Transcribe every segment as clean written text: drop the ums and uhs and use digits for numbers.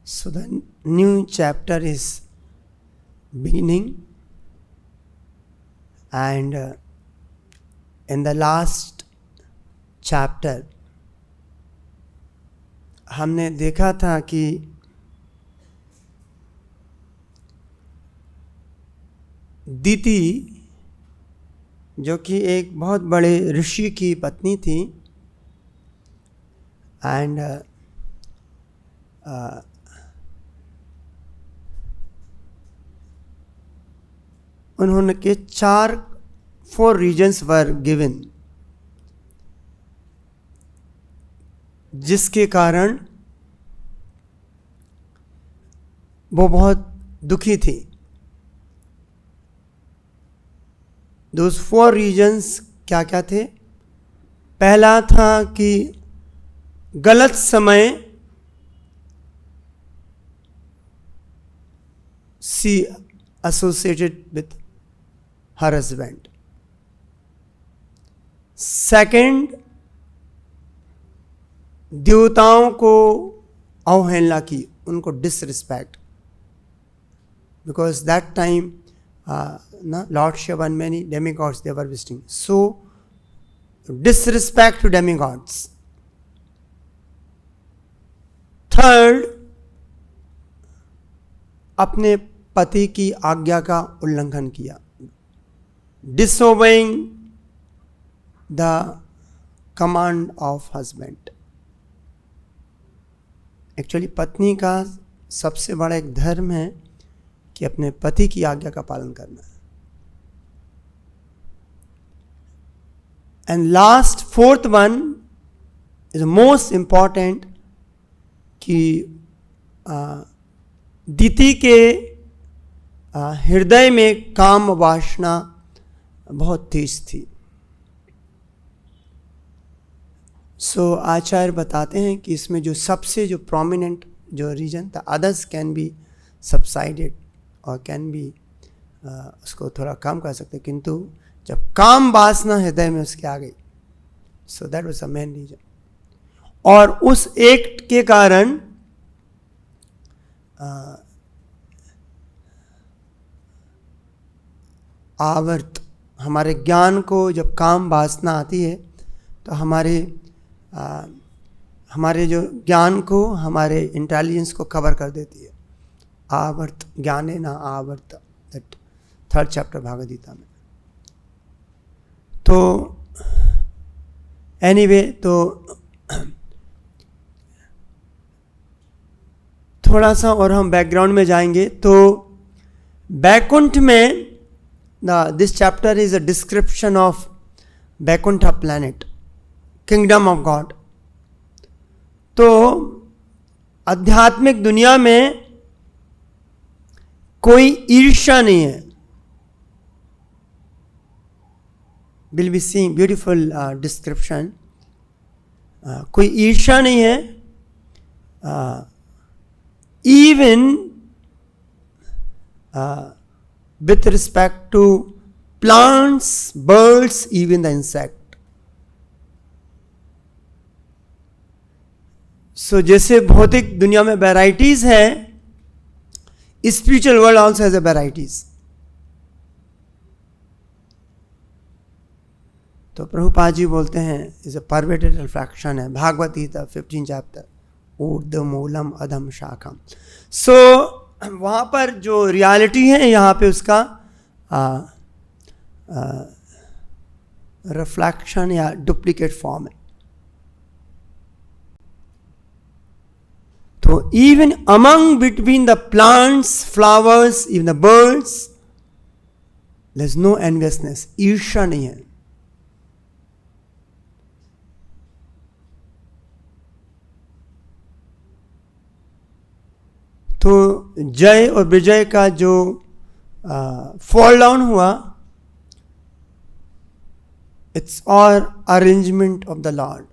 So the new chapter is beginning, and in the last chapter हमने देखा था कि दीति जो कि एक बहुत बड़े ऋषि की पत्नी थी, एंड उन्होंने के 4 रीजन्स वर गिवन, जिसके कारण वो बहुत दुखी थी। Those 4 रीजन्स क्या क्या थे? पहला था कि गलत समय she associated with her husband. Second, देवताओं को अवहेलना की, उनको disrespect, because that time Lord Shiva and many demigods they were visiting. So disrespect to demigods. Third, अपने पति की आज्ञा का उल्लंघन किया, disobeying the command of husband. Actually पत्नी का सबसे बड़ा एक धर्म है कि अपने पति की आज्ञा का पालन करना है। And last 4th one is most important कि दीति के हृदय में काम वासना बहुत तेज थी। सो आचार्य बताते हैं कि इसमें जो सबसे जो प्रोमिनेंट जो रीजन था, अदर्स कैन बी सबसाइडेड और कैन बी उसको थोड़ा कम कर सकते, किंतु जब काम वासना हृदय में उसके आ गई, so that was the main reason. और उस एक्ट के कारण आवर्त हमारे ज्ञान को, जब काम वासना आती है तो हमारे जो ज्ञान को, हमारे इंटेलिजेंस को कवर कर देती है। आवर्त ज्ञाने ना आवर्त, that 3rd chapter Bhagavat Gita में। तो एनीवे, तो थोड़ा सा और हम बैकग्राउंड में जाएंगे। तो बैकुंठ में this chapter is a description of Vaikuntha planet, kingdom of God. तो आध्यात्मिक दुनिया में कोई ईर्ष्या नहीं है। Will be seeing beautiful description. कोई ईर्ष्या नहीं है। Even with respect to plants, birds, even the insect. So जैसे भौतिक दुनिया में वैराइटीज है, spiritual world also has a varieties. तो प्रभुपाद जी बोलते हैं इज अ परवेटेड रिफ्लेक्शन है, भागवत गीता 15 चैप्टर, ऊर्ध्व मूलम अधम शाखम। सो वहाँ पर जो रियलिटी है, यहाँ पे उसका रिफ्लेक्शन या डुप्लीकेट फॉर्म है। तो even among between the plants, flowers, even the birds, there is no enviousness, ईर्ष्या नहीं है। तो जय और विजय का जो फॉल डाउन हुआ, it's all arrangement of the Lord,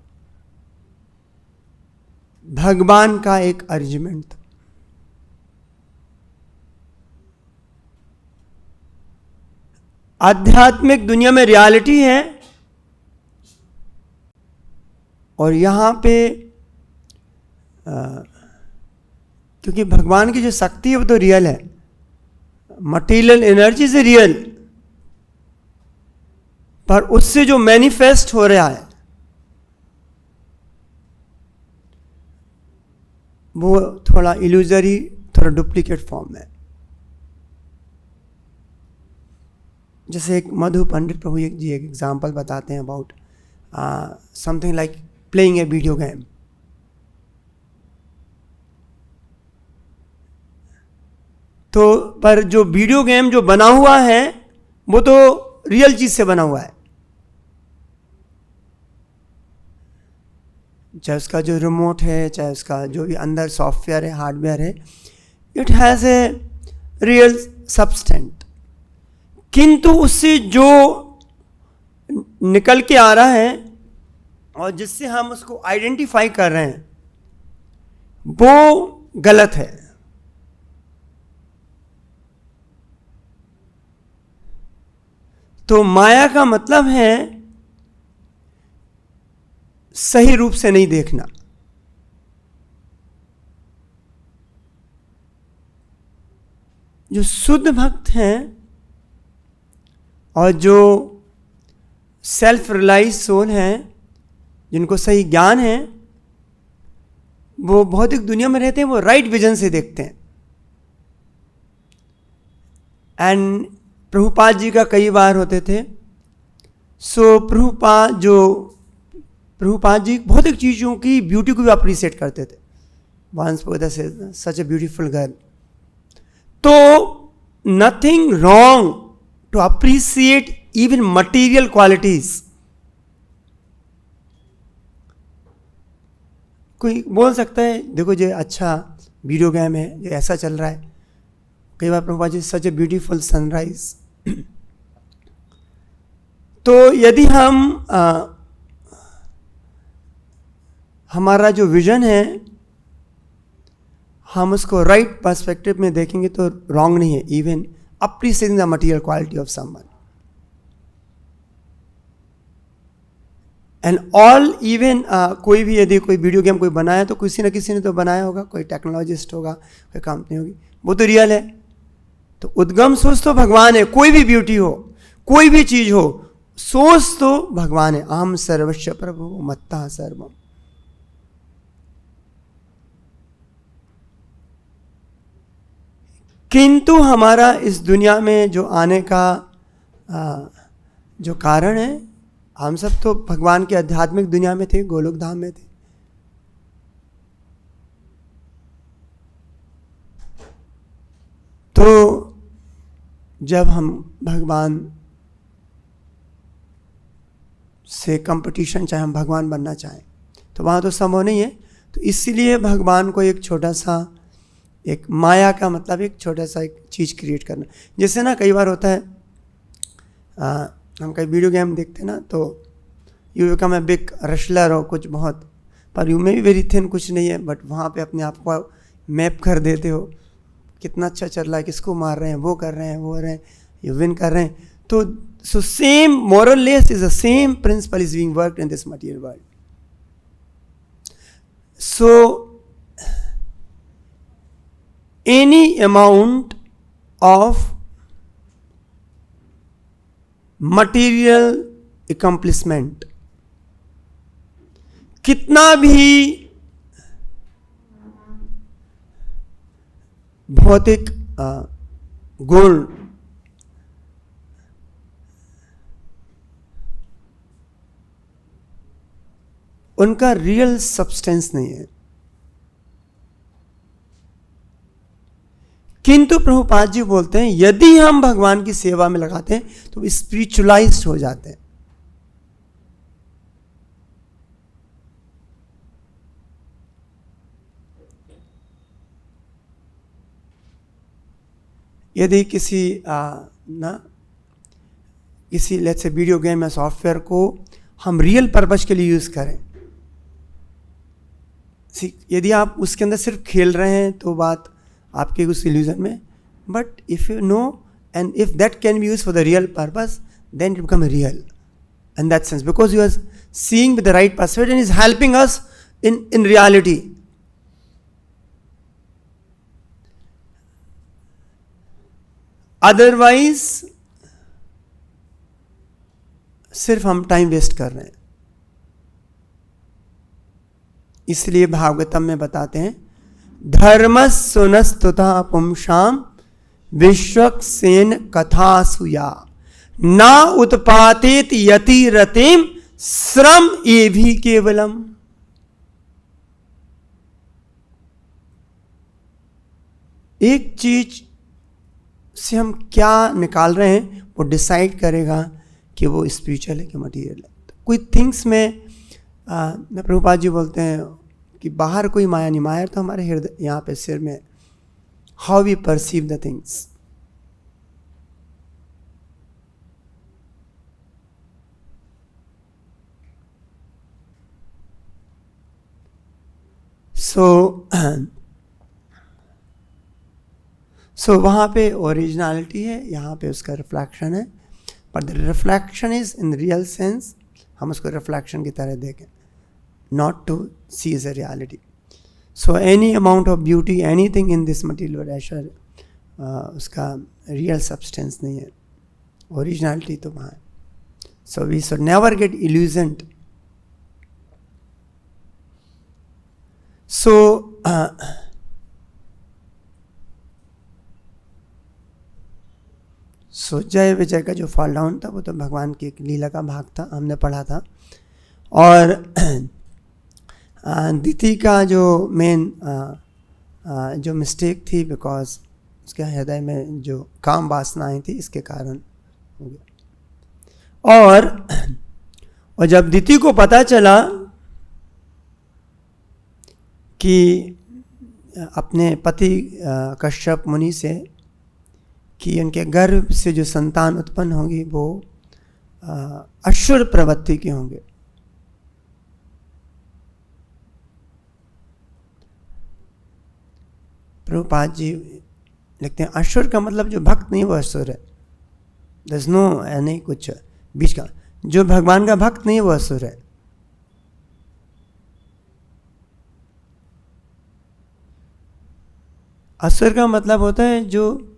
भगवान का एक अरेंजमेंट था। आध्यात्मिक दुनिया में रियलिटी है, और यहाँ पे क्योंकि भगवान की जो शक्ति है वो तो रियल है, मटेरियल एनर्जी से रियल, पर उससे जो मैनिफेस्ट हो रहा है वो थोड़ा इल्यूजरी, थोड़ा डुप्लीकेट फॉर्म है। जैसे एक मधु पंडित प्रभु जी एक एग्जांपल बताते हैं about something like playing a video game. तो पर जो वीडियो गेम जो बना हुआ है वो तो रियल चीज से बना हुआ है, चाहे उसका जो रिमोट है, चाहे उसका जो भी अंदर सॉफ्टवेयर है, हार्डवेयर है, इट हैज़ ए रियल सब्सटेंट। किंतु उससे जो निकल के आ रहा है और जिससे हम उसको आइडेंटिफाई कर रहे हैं वो गलत है। तो माया का मतलब है सही रूप से नहीं देखना। जो शुद्ध भक्त हैं और जो सेल्फ रियलाइज सोल हैं, जिनको सही ज्ञान है, वो भौतिक दुनिया में रहते हैं, वो राइट विजन से देखते हैं। एंड प्रभुपाद जी का कई बार होते थे। सो प्रभुपाद जी भौतिक चीज़ों की ब्यूटी को भी अप्रिशिएट करते थे। Once such a beautiful girl. तो nothing wrong to appreciate even material qualities. कोई बोल सकता है देखो ये अच्छा वीडियो गेम है, ये ऐसा चल रहा है। कई बार प्रभुपाद जी सच ए ब्यूटीफुल सनराइज। तो यदि हम हमारा जो विजन है हम उसको राइट पर्सपेक्टिव में देखेंगे तो रॉन्ग नहीं है। Even appreciating the material quality of someone and all, even कोई भी यदि कोई वीडियो गेम कोई बनाया तो किसी न किसी ने तो बनाया होगा, कोई टेक्नोलॉजिस्ट होगा, कोई कंपनी होगी, वो तो रियल है। तो उद्गम सोर्स तो भगवान है। कोई भी ब्यूटी हो, कोई भी चीज हो, सोर्स तो भगवान है। अहम सर्वस्व प्रभु मत्ता सर्वम। किंतु हमारा इस दुनिया में जो आने का जो कारण है, हम सब तो भगवान के आध्यात्मिक दुनिया में थे, गोलोक धाम में थे। तो जब हम भगवान से कंपटीशन चाहे, हम भगवान बनना चाहें, तो वहाँ तो संभव नहीं है। तो इसीलिए भगवान को एक छोटा सा, एक माया का मतलब एक छोटा सा एक चीज़ क्रिएट करना। जैसे ना कई बार होता है हम कई वीडियो गेम देखते हैं ना, तो you become a big wrestler हो कुछ बहुत, पर यू में भी वेरी थिन कुछ नहीं है, बट वहाँ पे अपने आप को मैप कर देते हो, कितना अच्छा चल रहा है, किसको मार रहे हैं, वो कर रहे हैं, वो रहे हैं, यू विन कर रहे हैं। तो so same moral less is the same principle is being worked in this material world. So any amount of material accomplishment, कितना भी भौतिक गुण, उनका रियल सब्सटेंस नहीं है। किंतु प्रभुपाद जी बोलते हैं यदि हम भगवान की सेवा में लगाते हैं तो स्पिरिचुअलाइज्ड हो जाते हैं। यदि किसी किसी लेट्स से वीडियो गेम या सॉफ्टवेयर को हम रियल पर्पस के लिए यूज करें, यदि आप उसके अंदर सिर्फ खेल रहे हैं तो बात आपके उस इल्यूजन में, but if you know and if that can be use for the real purpose, then it become real in that sense, because you are seeing with the right perspective and is helping us in reality. Otherwise सिर्फ हम time waste कर रहे हैं। इसलिए भागवतम में बताते हैं, धर्मस्सुनस्तुता पुंसाम विश्वक्सेन कथासुया ना उत्पातेत यति रतिम श्रम ये भी केवलम। एक चीज से हम क्या निकाल रहे हैं वो डिसाइड करेगा कि वो स्पिरिचुअल है कि मटीरियल है। कोई थिंग्स में प्रभुपाद जी बोलते हैं कि बाहर कोई माया नहीं, माया तो हमारे हृदय यहाँ पे सिर में, how we perceive the things. So वहाँ पे ओरिजिनलिटी है, यहाँ पे उसका रिफ्लेक्शन है, but the reflection is in real sense, हम उसको रिफ्लेक्शन की तरह देखें, not to see as a reality. So any amount of beauty, anything in this material एशर, उसका रियल सब्सटेंस नहीं है, ओरिजिनलिटी तो वहाँ है। So we should never get illusioned. So Jay Vijay का जो फॉल डाउन था वो तो भगवान की एक लीला का भाग था, हमने पढ़ा था। और दिति का जो मेन जो मिस्टेक थी, बिकॉज उसके हृदय में जो काम वासनाएं थी, इसके कारण हो गया। और जब दिति को पता चला कि अपने पति कश्यप मुनि से कि उनके गर्भ से जो संतान उत्पन्न होगी वो असुर प्रवृत्ति के होंगे, प्रभुपाद जी लिखते हैं असुर का मतलब जो भक्त नहीं वो असुर है। दस नो नहीं कुछ बीच का, जो भगवान का भक्त नहीं वो असुर है। असुर का मतलब होता है जो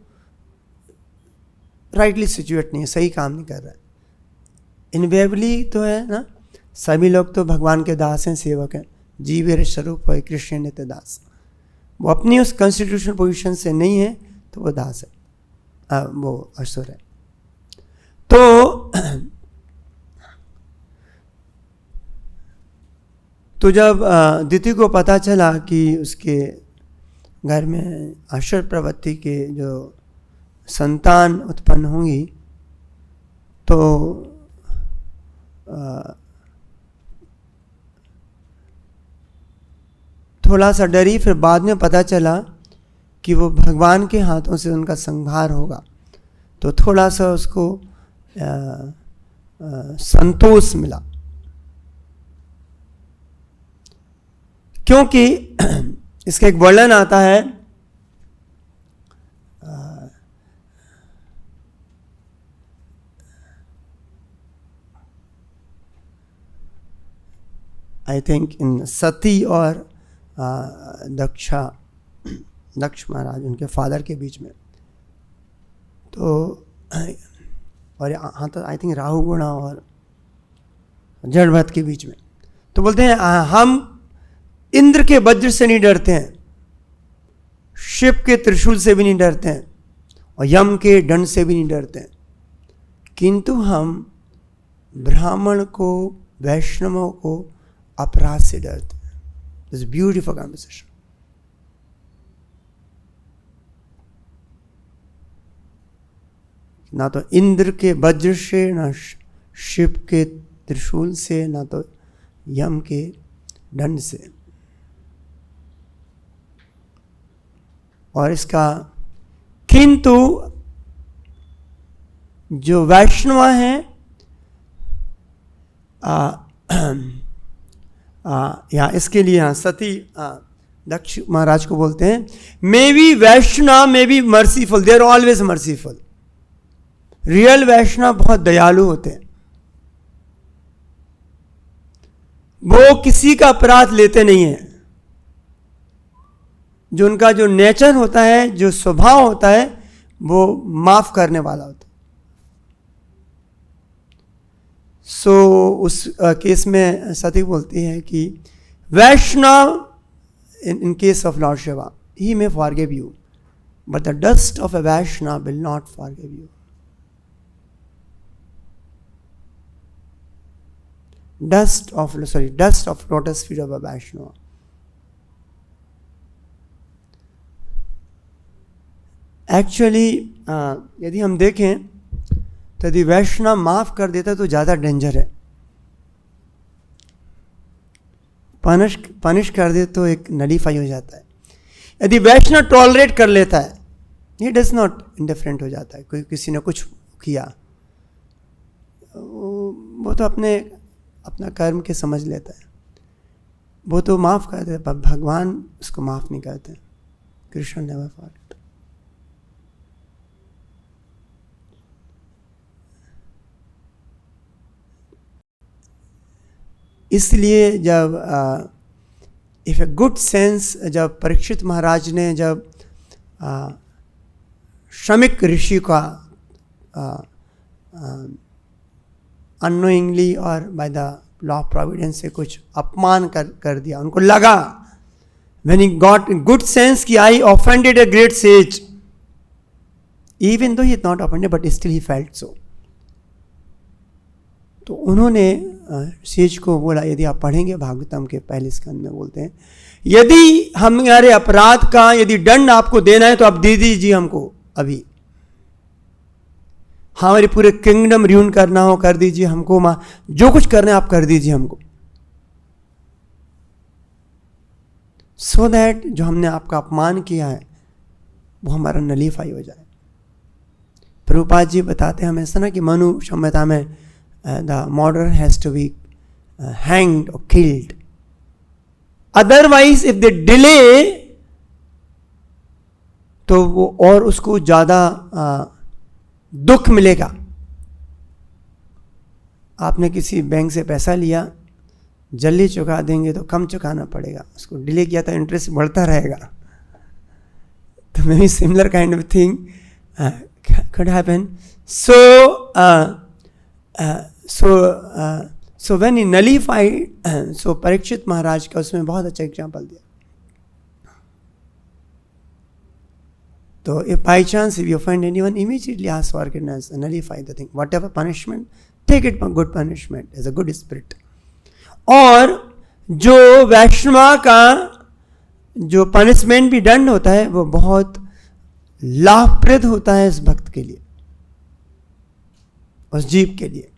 राइटली सिचुएट नहीं है, सही काम नहीं कर रहा है। इनवेबली तो है ना, सभी लोग तो भगवान के दास हैं, सेवक हैं, जीव स्वरूप है कृष्ण नित्य दास। वो अपनी उस कॉन्स्टिट्यूशनल पोजीशन से नहीं है तो वो दास है, वो असुर है। तो जब दिति को पता चला कि उसके घर में असुर प्रवृत्ति के जो संतान उत्पन्न होंगी, तो थोड़ा सा डरी। फिर बाद में पता चला कि वो भगवान के हाथों से उनका संहार होगा, तो थोड़ा सा उसको संतोष मिला, क्योंकि इसका एक वर्णन आता है आई थिंक इन सती और दक्ष महाराज, उनके फादर के बीच में। तो और हाँ तो आई थिंक राहु गुणा और जड़भत के बीच में। तो बोलते हैं हम इंद्र के वज्र से नहीं डरते हैं, शिव के त्रिशूल से भी नहीं डरते हैं, और यम के दंड से भी नहीं डरते हैं, किंतु हम ब्राह्मण को, वैष्णवों को अपराध से डरते हैं। This beautiful conversation. ना तो इंद्र के वज्र से, ना शिव के त्रिशूल से, ना तो यम के दंड से। और इसका किंतु जो वैष्णव हैं, या इसके लिए यहाँ सती दक्ष महाराज को बोलते हैं, maybe Vaishnav maybe merciful, they are always merciful. Real Vaishnav बहुत दयालु होते हैं, वो किसी का अपराध लेते नहीं है। जो उनका जो नेचर होता है, जो स्वभाव होता है, वो माफ करने वाला होता है। सो उस केस में सती बोलती है कि वैष्णव in case of Lord Shiva, he may forgive you, but the dust of a Vaishnava will not forgive you. Dust of lotus feet of a Vaishnava. Actually, यदि हम देखें तो यदि वैष्णव माफ कर देता तो ज़्यादा डेंजर है। पनिश कर दे तो एक नलीफाई हो जाता है। यदि वैष्णव टॉलरेट कर लेता है, ये डज नॉट इंडिफरेंट हो जाता है। कोई किसी ने कुछ किया, वो तो अपना कर्म के समझ लेता है, वो तो माफ़ कर देता है। भगवान उसको माफ़ नहीं करते। Krishna never forgive. इसलिए जब इफ ए गुड सेंस, जब परीक्षित महाराज ने जब श्रमिक ऋषि का अननोइंगली और by the law of providence से कुछ अपमान कर दिया, उनको लगा, when he got good sense कि I offended a great sage, even though he is not offended but still he felt so. तो उन्होंने सेज को बोला, यदि आप पढ़ेंगे भागवतम के पहले स्कंद में बोलते हैं, यदि हमारे अपराध का यदि दंड आपको देना है तो आप दे दीजिए हमको अभी। हमारे पूरे किंगडम र्यून करना हो कर दीजिए हमको, जो कुछ करना है आप कर दीजिए हमको, सो दैट जो हमने आपका अपमान किया है वो हमारा नलीफाई हो जाए। प्रभुपाद जी बताते हैं हमेशा ना कि मनु संहिता में the murderer has to be hanged or killed. Otherwise, if they delay, तो वो और उसको ज़्यादा दुख मिलेगा। आपने किसी बैंक से पैसा लिया, जल्दी चुका देंगे तो कम चुकाना पड़ेगा, उसको डिले किया तो इंटरेस्ट बढ़ता रहेगा। तो may be similar kind of thing could happen. So when he nullified, so Parikshit Maharaj का उसमें बहुत अच्छा एग्जाम्पल दिया। तो if by chance if you offend anyone, immediately ask forgiveness and nullify the thing. Whatever punishment, take it for good punishment as a good spirit. और जो वैष्णव का जो पनिशमेंट भी दंड होता है वो बहुत लाभप्रद होता है इस भक्त के लिए, उस जीव के लिए।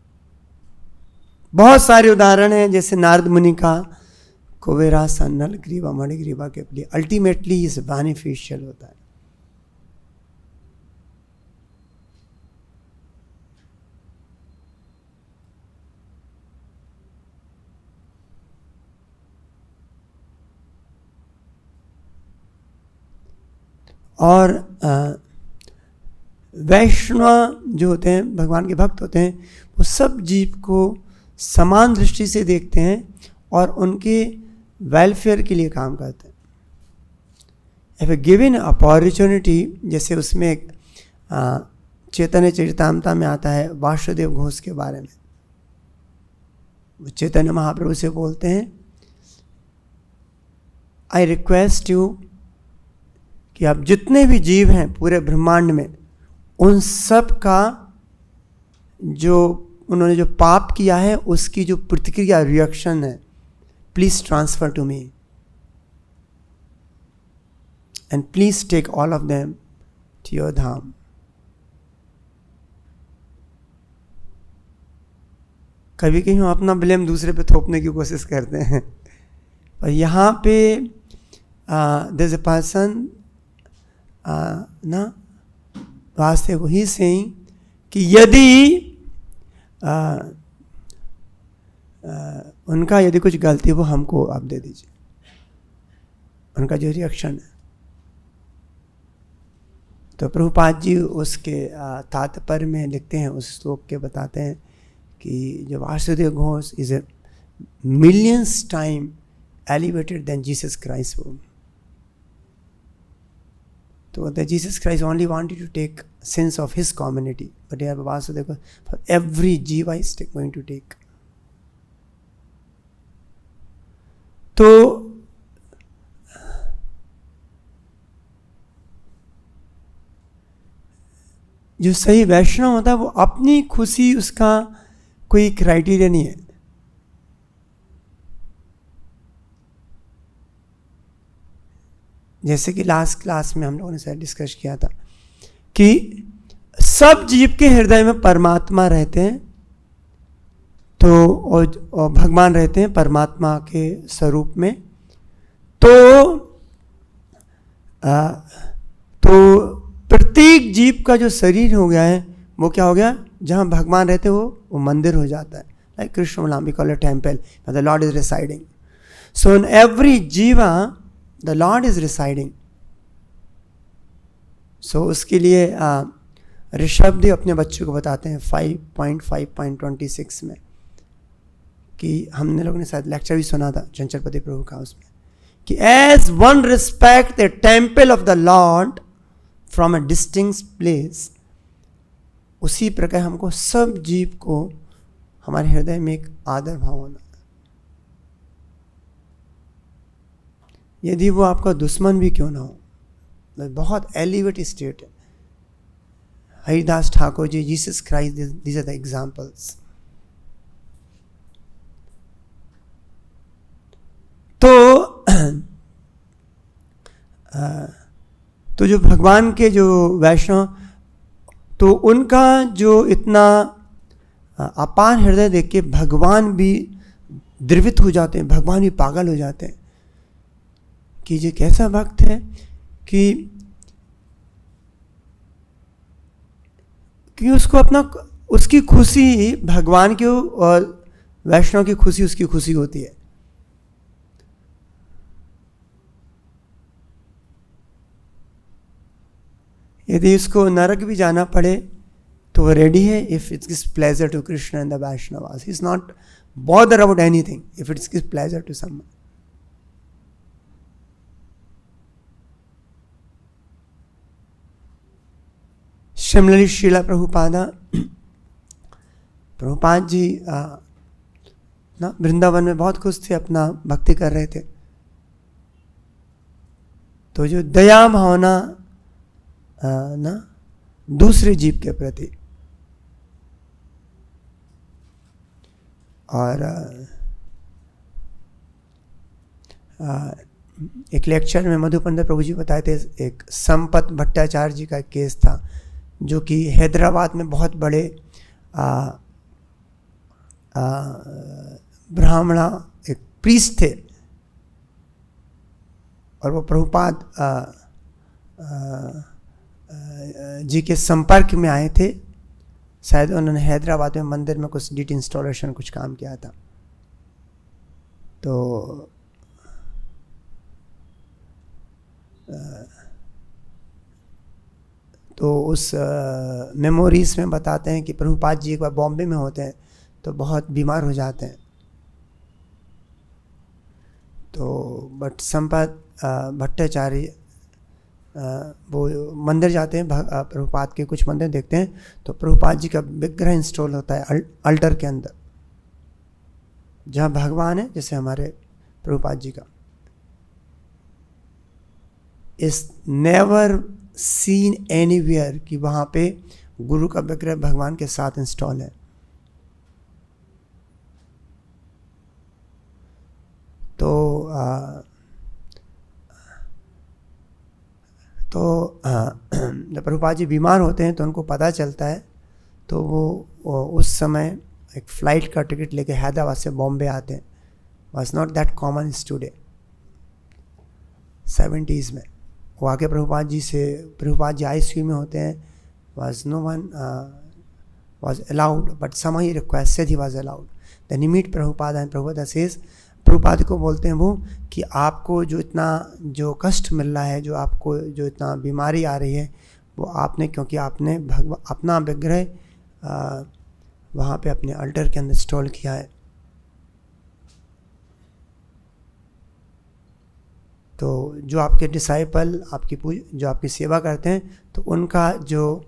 बहुत सारे उदाहरण हैं, जैसे नारद मुनि का कुबेरा सन्नल ग्रीवा मणिग्रीवा के लिए अल्टीमेटली इस बेनिफिशियल होता है। और वैष्णव जो होते हैं, भगवान के भक्त होते हैं, वो सब जीव को समान दृष्टि से देखते हैं और उनके वेलफेयर के लिए काम करते हैं। इफ ए गिवन अपॉर्चुनिटी, जैसे उसमें एक चैतन्य चरितामृत में आता है वासुदेव घोष के बारे में, वो चैतन्य महाप्रभु से बोलते हैं, आई रिक्वेस्ट यू कि आप जितने भी जीव हैं पूरे ब्रह्मांड में, उन सब का जो उन्होंने जो पाप किया है उसकी जो प्रतिक्रिया रिएक्शन है, please transfer to me and please take all of them to your dham. कभी कभी हम अपना ब्लेम दूसरे पे थोपने की कोशिश करते हैं, और यहाँ पे देयर इज अ पर्सन ना वास्तव को ही सेइंग कि यदि उनका यदि कुछ गलती वो हमको आप दे दीजिए, उनका जो रिएक्शन है। तो प्रभुपाद जी उसके तात्पर्य में लिखते हैं, उस श्लोक के बताते हैं कि जो Vasudev Ghosh is a millions time elevated than Jesus Christ. तो Jesus Christ only wanted to take sense of his community. But here Vasudeva, for every jiva is going to take. तो जो सही वैष्णव होता है वो अपनी खुशी, उसका कोई क्राइटेरिया नहीं है. जैसे कि लास्ट क्लास में हम लोगों ने शायद डिस्कस किया था कि सब जीव के हृदय में परमात्मा रहते हैं, तो और भगवान रहते हैं परमात्मा के स्वरूप में. तो प्रत्येक जीव का जो शरीर हो गया है वो क्या हो गया, जहाँ भगवान रहते हैं वो मंदिर हो जाता है. Like Krishna we call a temple, the Lord is residing. So in every jiva the Lord is residing. So उसके लिए ऋषभदेव अपने बच्चों को बताते हैं 5.5.26 में, कि हमने लोगों ने शायद लेक्चर भी सुना था चंचलपति प्रभु का उसमें, कि as one respect the temple of the Lord from a distinct place, उसी प्रकार हमको सब जीव को हमारे हृदय में एक आदर भाव होना. यदि वो आपका दुश्मन भी क्यों ना हो, बहुत एलिवेट स्टेट है. Haridas Thakur ji, Jesus Christ, these are the examples. तो जो भगवान के जो वैष्णव, तो उनका जो इतना अपार हृदय देख के भगवान भी द्रवित हो जाते हैं, भगवान भी पागल हो जाते हैं कि ये कैसा भक्त है कि उसको अपना, उसकी खुशी भगवान की और वैष्णव की खुशी उसकी खुशी होती है. यदि उसको नरक भी जाना पड़े तो वो रेडी है, if it's gives pleasure to Krishna and the Vaishnavas. He is not bother about anything if it's gives pleasure to someone. Similarly Srila Prabhupada ji ना वृंदावन में बहुत खुश थे, अपना भक्ति कर रहे थे. तो जो दया भावना ना दूसरे जीव के प्रति, और एक लेक्चर में मधुपंत प्रभु जी बताए थे, एक संपत भट्टाचार्य जी का केस था, जो कि हैदराबाद में बहुत बड़े ब्राह्मणा एक प्रीस्ट थे, और वो प्रभुपाद जी के संपर्क में आए थे. शायद उन्होंने हैदराबाद में मंदिर में कुछ डीट इंस्टॉलेशन कुछ काम किया था. तो उस मेमोरीज में बताते हैं कि प्रभुपाद जी एक बार बॉम्बे में होते हैं तो बहुत बीमार हो जाते हैं. तो बट संपत भट्टाचार्य वो मंदिर जाते हैं, प्रभुपाद के कुछ मंदिर देखते हैं, तो प्रभुपाद जी का विग्रह इंस्टॉल होता है अल्टर के अंदर, जहाँ भगवान है, जैसे हमारे प्रभुपाद जी का. इज नेवर सीन एनीवेयर कि वहाँ पे गुरु का विग्रह भगवान के साथ इंस्टॉल है. तो जब प्रभुपाद जी बीमार होते हैं तो उनको पता चलता है, तो वो उस समय एक फ़्लाइट का टिकट लेके हैदराबाद से बॉम्बे आते हैं. Was not that common is today. 70s में वो आके प्रभुपाद जी ICU में होते हैं. Was no one was allowed, but some he requested he was allowed. Then he meet Prabhupada and Prabhupada says, Prabhupada को बोलते हैं वो कि आपको जो कष्ट मिल रहा है, जो आपको जो इतना बीमारी आ रही है, वो आपने, क्योंकि आपने अपना विग्रह वहाँ पे अपने अल्टर के अंदर इंस्टॉल किया है. तो जो आपके डिसाइपल जो आपकी सेवा करते हैं, तो उनका जो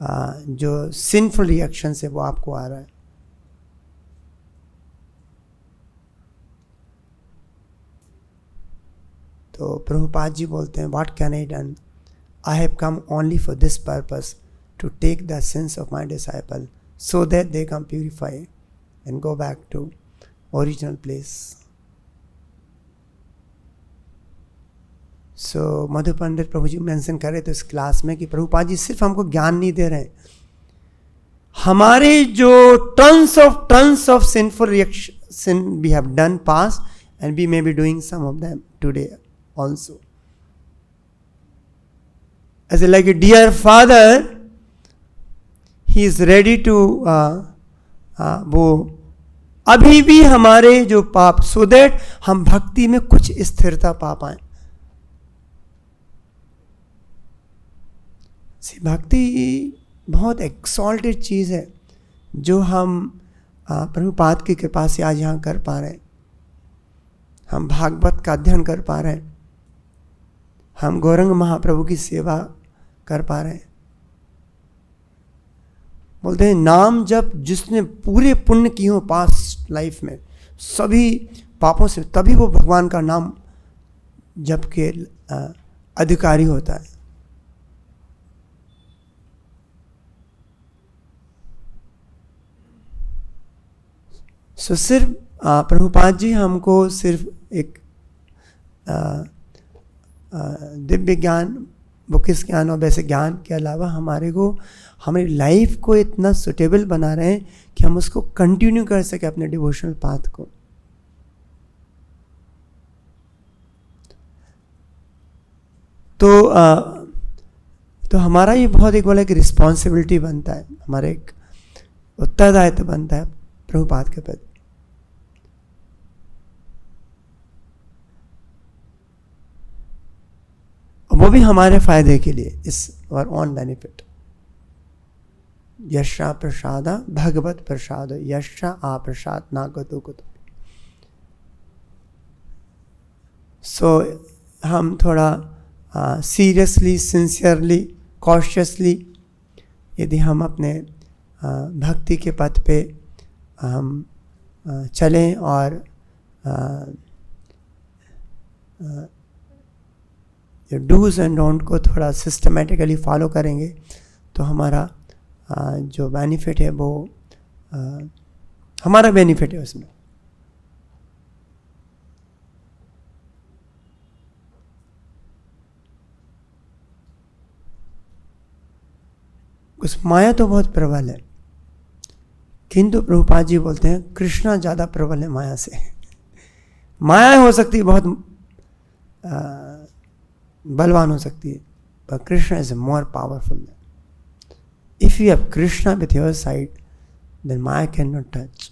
जो सिंफुल रिएक्शन है वो आपको आ रहा है। तो प्रभुपाद जी बोलते हैं, what can I done, I have come only for this purpose, to take the sins of my disciple so that they come purify and go back to original place. So Madhu Pandit Prabhu ji mention कर रहे थे इस class में कि प्रभुपाद जी सिर्फ हमको ज्ञान नहीं दे रहे, हमारे जो tons of sinful reaction we have done past and we may be doing some of them today also. As like a dear father, he is ready to वो अभी भी हमारे जो पाप, so that हम भक्ति में कुछ स्थिरता पा पाए। भक्ति बहुत एक्सॉल्टेड चीज़ है जो हम प्रभुपाद की कृपा से आज यहाँ कर पा रहे हैं। हम भागवत का अध्ययन कर पा रहे हैं, हम गौरंग महाप्रभु की सेवा कर पा रहे हैं। बोलते हैं नाम जब जिसने पूरे पुण्य किए हो पास्ट लाइफ में सभी पापों से, तभी वो भगवान का नाम जप के अधिकारी होता है। सो सिर्फ प्रभुपाद जी हमको सिर्फ एक दिव्य ज्ञान, बुकिस ज्ञान और वैसे ज्ञान के अलावा हमारे को हमारी लाइफ को इतना सुटेबल बना रहे हैं कि हम उसको कंटिन्यू कर सके अपने डिवोशनल पाथ को। तो हमारा ये बहुत एक बोला कि रिस्पॉन्सिबिलिटी बनता है, हमारा एक उत्तरदायित्व बनता है प्रभुपाद के प्रति। वो भी हमारे फायदे के लिए, इस और ऑन बेनिफिट। यशा प्रसाद भगवत प्रसाद, यशा आप्रसाद ना गतो कुतो। सो हम थोड़ा सीरियसली, सिंसियरली, कॉशियसली यदि हम अपने भक्ति के पथ पे हम चलें और डूज एंड डोंट को थोड़ा सिस्टमेटिकली फॉलो करेंगे तो हमारा जो बेनिफिट है वो हमारा बेनिफिट है उसमें। उस माया तो बहुत प्रबल है, किंतु प्रभुपाद जी बोलते हैं कृष्णा ज़्यादा प्रबल है माया से। माया हो सकती है बहुत बलवान हो सकती है, पर Krishna is more powerful. If you have Krishna with your side then maya can not touch.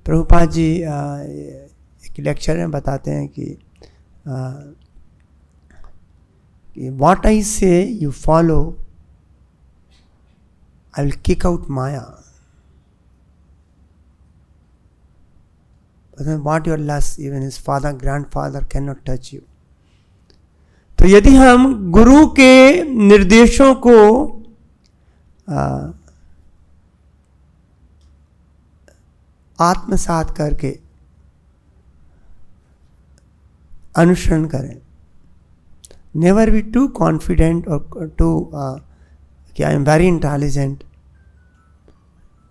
Prabhupada ji एक लेक्चर में बताते हैं कि what I say you follow, I will kick out Maya. But what your lust, even his father, grandfather cannot touch you. तो यदि हम गुरु के निर्देशों को आत्मसात करके अनुसरण करें, नेवर बी टू कॉन्फिडेंट और टू कि आई एम वेरी इंटेलिजेंट,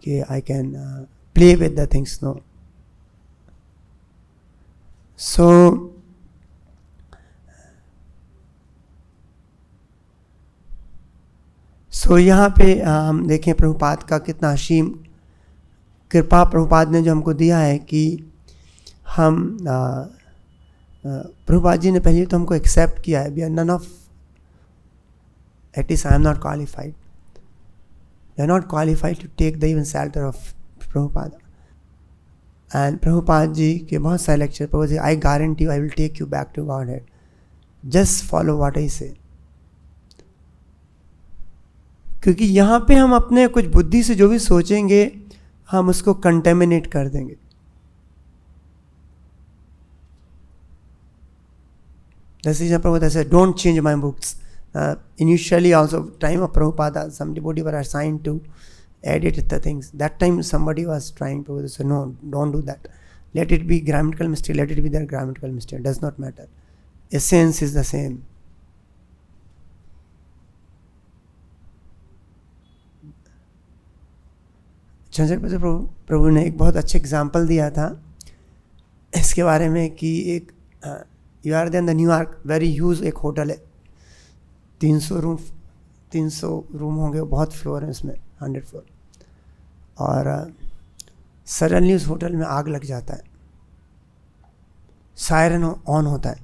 कि I can play with the things, no. So यहाँ पे हम देखें प्रभुपाद का कितना असीम कृपा प्रभुपाद ने जो हमको दिया है कि हम प्रभुपाद जी ने पहले तो हमको एक्सेप्ट किया है, we are none of, at least I am not qualified, we are not qualified to take the even shelter of Prabhupada. And Prabhupada ji के बहुत सारे लेक्चर पर I guarantee you I will take you back to Godhead, just follow what I say. क्योंकि यहाँ पे हम अपने कुछ बुद्धि से जो भी सोचेंगे हम उसको कंटेमिनेट कर देंगे। This is Prabhupada said, don't change my books. Initially also, time of Prabhupada, some devotee were assigned to edit the things. That time somebody was trying to say, no, don't do that. Let it be grammatical mistake, let it be their grammatical mistake. Does not matter. Essence is the same. Chandrashekhar प्रभु ने एक बहुत अच्छा example दिया था इसके बारे में कि एक you are then the New York very huge एक होटल है, 300 रूम होंगे, बहुत फ्लोर है उसमें, 100 फ्लोर, और सडनली उस होटल में आग लग जाता है, सायरन ऑन होता है,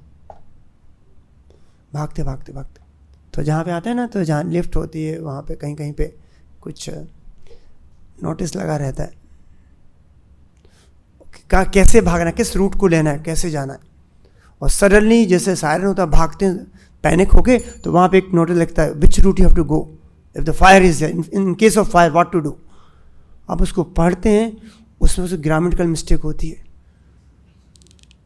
भागते भागते भागते तो जहाँ पे आते हैं ना, तो जहाँ लिफ्ट होती है वहाँ पे कहीं कहीं पे कुछ नोटिस लगा रहता है कि कैसे भागना है, किस रूट को लेना है, कैसे जाना है, और सडनली जैसे सायरन होता है भागते हैं पैनिक होके, तो वहाँ पे एक नोटिस लिखता है which route you have to go if the fire is in case of fire what to do. आप उसको पढ़ते हैं, उसमें से ग्रामेटिकल मिस्टेक होती है,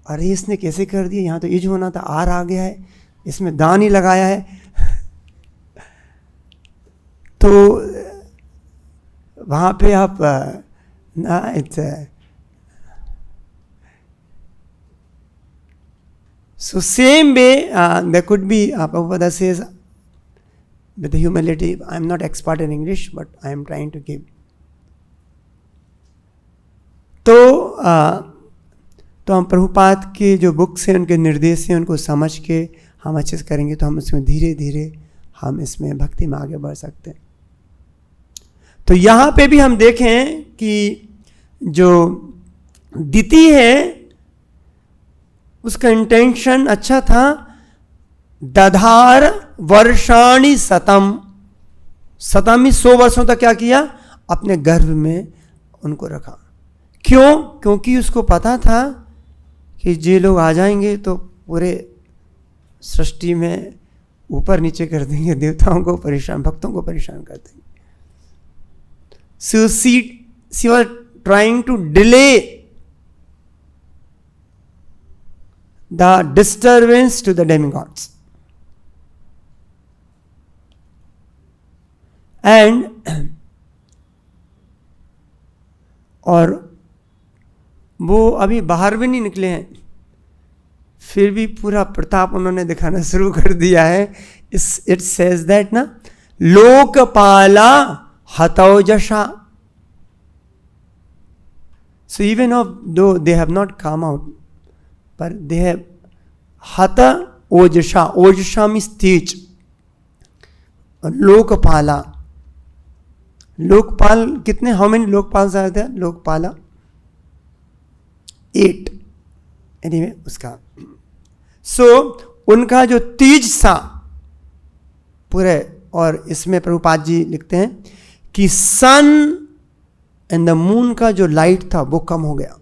अरे इसने कैसे कर दिया, यहाँ तो इज होना था, आर आ गया है, इसमें दान ही लगाया है। तो वहाँ पे आप ना it's so same way there could be Prabhupada says with the humility, I am not expert in English but I am trying to give. तो हम प्रभुपाद के जो बुक्स हैं उनके निर्देश हैं उनको समझ के हम अच्छे से करेंगे तो हम इसमें धीरे धीरे हम इसमें भक्ति में आगे बढ़ सकते हैं। तो यहाँ पे भी हम देखें कि जो दिति है उसका इंटेंशन अच्छा था, दधार वर्षाणि शतम, शतम ही 100 वर्षों तक क्या किया, अपने गर्भ में उनको रखा। क्यों? क्योंकि उसको पता था कि जे लोग आ जाएंगे तो पूरे सृष्टि में ऊपर नीचे कर देंगे, देवताओं को परेशान, भक्तों को परेशान कर देंगे। So she was trying to delay the disturbance to the demigods. And और वो अभी बाहर भी नहीं निकले हैं, फिर भी पूरा प्रताप उन्होंने दिखाना शुरू कर दिया है। इट सेज दैट ना, लोकपाला हतौजशा। So even though they have not come out, but they have hata ojasha. Ojasha means teach. लोकपाला, Lokpal कितने, हाउ मेनी लोकपाल आए थे? लोकपाला 8 एनीवे उसका। सो उनका जो तीज सा पूरे, और इसमें प्रभुपाद जी लिखते हैं कि सन एंड द मून का जो लाइट था वो कम हो गया।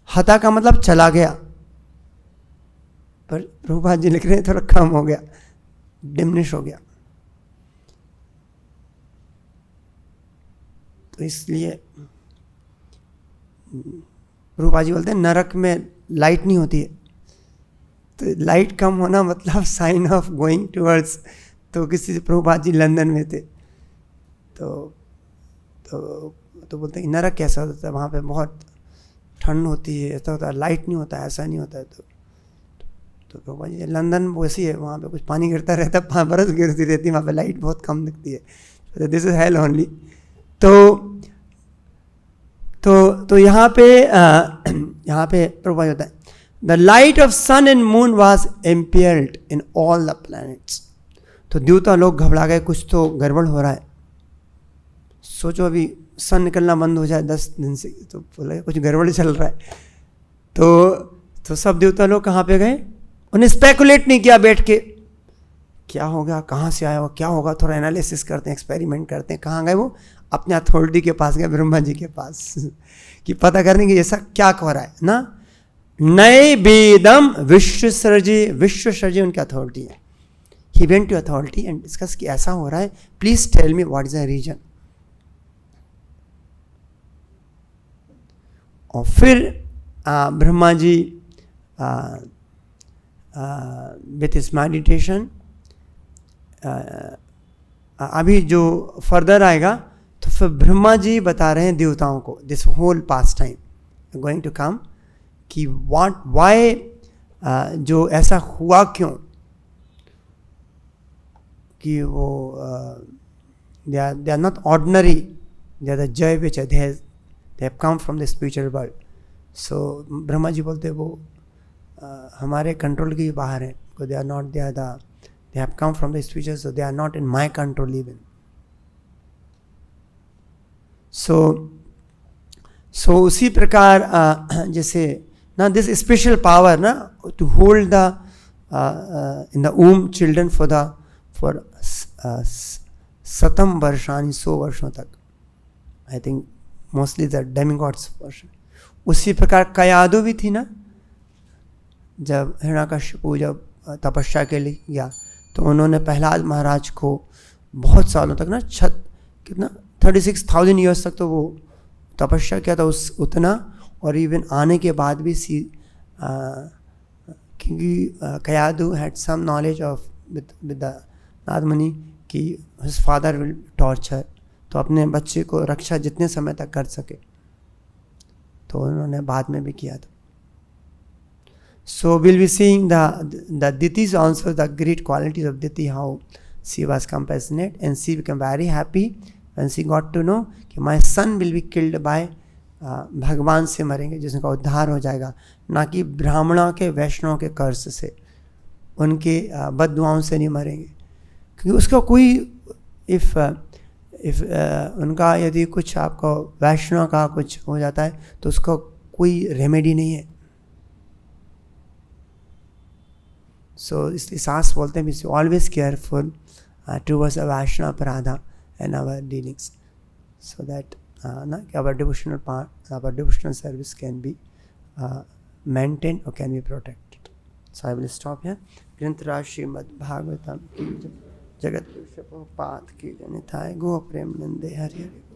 हता का मतलब चला गया, पर प्रभुपाद जी लिख रहे हैं थोड़ा कम हो गया, डिमिनिश हो गया। तो इसलिए प्रभुपाद जी बोलते हैं नरक में लाइट नहीं होती है, तो लाइट कम होना मतलब साइन ऑफ गोइंग टुवर्ड्स। तो किसी प्रभुपाद जी लंदन में थे, तो बोलते हैं नरक कैसा होता है, वहाँ पे बहुत ठंड होती है, ऐसा होता है, लाइट नहीं होता है, ऐसा नहीं होता है। तो प्रभुपाद जी लंदन वैसी है, वहाँ पे कुछ पानी गिरता रहता है, बरस गिरती रहती है, वहाँ पे लाइट बहुत कम दिखती है। This is hell only. तो यहाँ पे प्रभुपाद होता है the light of sun and moon was impaired in all the planets. तो देवता लोग घबरा गए, कुछ तो गड़बड़ हो रहा है। सोचो अभी सन निकलना बंद हो जाए 10 दिन से, तो बोला कुछ गड़बड़ चल रहा है। तो सब देवता लोग कहाँ पे गए, उन्हें स्पेकुलेट नहीं किया बैठ के क्या होगा, कहाँ से आया होगा, क्या होगा, थोड़ा एनालिसिस करते हैं, एक्सपेरिमेंट करते हैं। कहाँ गए वो? अपने अथॉरिटी के पास गए, ब्रह्मा जी के पास कि पता करने की ऐसा क्या हो रहा है ना। नए वेदम विश्व सृजे उनकी अथॉरिटी है। He went to authority and discuss कि ऐसा हो रहा है, please tell me what is the reason. और फिर Brahma ji with is meditation. अभी जो फर्दर आएगा तो फिर ब्रह्मा जी बता रहे हैं देवताओं को, this whole pastime going to come, कि व्हाट वाई, जो ऐसा हुआ क्यों, कि वो they are not ordinary, they are the Jaya which they have come from the spiritual world. So Brahma ji बोलते वो हमारे कंट्रोल के बाहर हैं, they are not, they have come from the spiritual, so they are not in my control even. So उसी प्रकार जैसे ना दिस स्पेशल पावर ना to hold the in the womb children for शतम वर्षानी, 100 वर्षों तक, I think mostly the demigods वर्षन। उसी प्रकार कयादु भी थी ना, जब हिरण्यकशिपु जब तपस्या के लिए गया तो उन्होंने प्रहलाद महाराज को बहुत सालों तक ना कितना 36,000 ईयर्स तक तो वो तपस्या किया था उतना, और इवन आने के बाद भी क्योंकि Kayadhu had some knowledge of with the Narada Muni कि हिज फादर विल टॉर्चर, तो अपने बच्चे को रक्षा जितने समय तक कर सके तो उन्होंने बाद में भी किया था। So we'll be seeing the Ditis also, the great qualities of Diti, how she was compassionate and she became very happy when she got to know कि my son will be killed by भगवान से मरेंगे, जिसका उद्धार हो जाएगा, ना कि ब्राह्मणों के वैष्णव के कर्ज से, उनके बद्दुआओं से नहीं मरेंगे, क्योंकि उसका कोई इफ़ उनका यदि कुछ आपको वैष्णव का कुछ हो जाता है तो उसका कोई रेमेडी नहीं है। सो इसलिए सास बोलते हैं we always careful towards a Vaishnava aparadha and our dealings, so that our devotional part, our devotional service can be maintain और can be protected. So I will stop here. ग्रंथराज श्रीमद् भागवतम की जगत प्रभुपाद की जनिताय गो प्रेम नंदे हरि हरि।